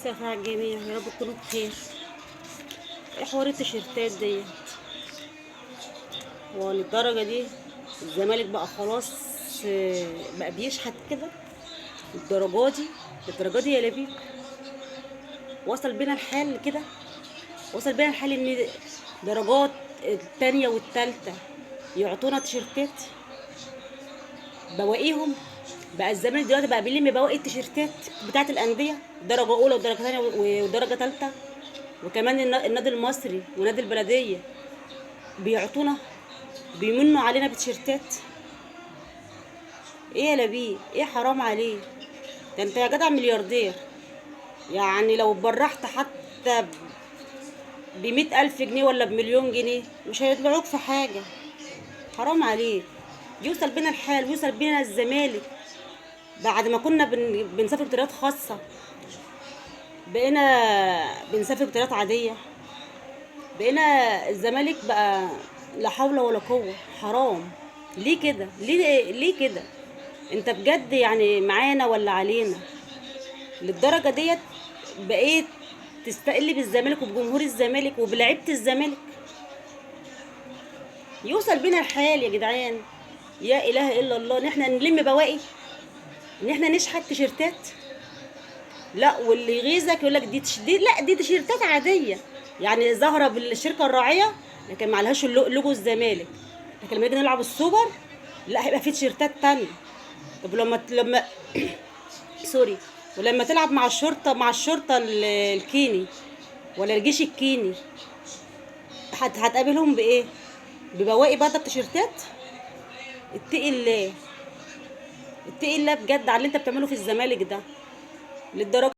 مساء على الجميع، يا رب تكونوا بخير. ايه حوار التيشيرتات دي؟ هو للدرجة دي الزمالك بقى خلاص؟ بقى بيشحت كده للدرجة دي يا لبيب. وصل بينا الحال كده، وصل بينا الحال ان درجات التانية والتالتة يعطونا تيشيرتات بواقيهم. بقى الزمالك دلوقتي بقى بيلم بواقي التيشيرتات بتاعت الأندية، درجة أولى ودرجة تانية ودرجة تالتة. وكمان النادي المصري ونادي البلدية بيعطونا، بيمنوا علينا بتيشيرتات. ايه يا لبيه؟ ايه حرام عليه؟ ده انت يا جدع ملياردير. يعني لو برحت حتى ب100,000 جنيه ولا ب1,000,000 جنيه مش هيطلعوك في حاجة. حرام عليك. يوصل بينا الحال ويوصل بينا الزمالك بعد ما كنا بنسافر بطيارات خاصة، بقينا بنسافر بطيارات عادية. بقينا الزمالك بقى لا حول ولا قوة. حرام. ليه كده؟ ليه كده؟ انت بجد يعني معانا ولا علينا؟ للدرجة ديت بقيت تستقل بالزمالك وبجمهور الزمالك وبلعيبة الزمالك؟ يوصل بينا الحال يا جدعان. يا اله الا الله، ان احنا نلم بواقي، ان احنا نشحت تيشيرتات. لا، واللي يغيظك يقول لك دي تيشيرتات عاديه، يعني ظاهره بالشركه الراعيه لكن ما عليهاش لوجو الزمالك. لكن لما نيجي نلعب السوبر لا، هيبقى في تيشيرتات تانية. طب لما سوري، ولما تلعب مع الشرطه الكيني ولا الجيش الكيني، هتقابلهم بايه؟ ببواقي برضه تيشيرتات؟ اتقي الله، اتقي الله بجد على اللي انت بتعمله في الزمالك ده للدرجه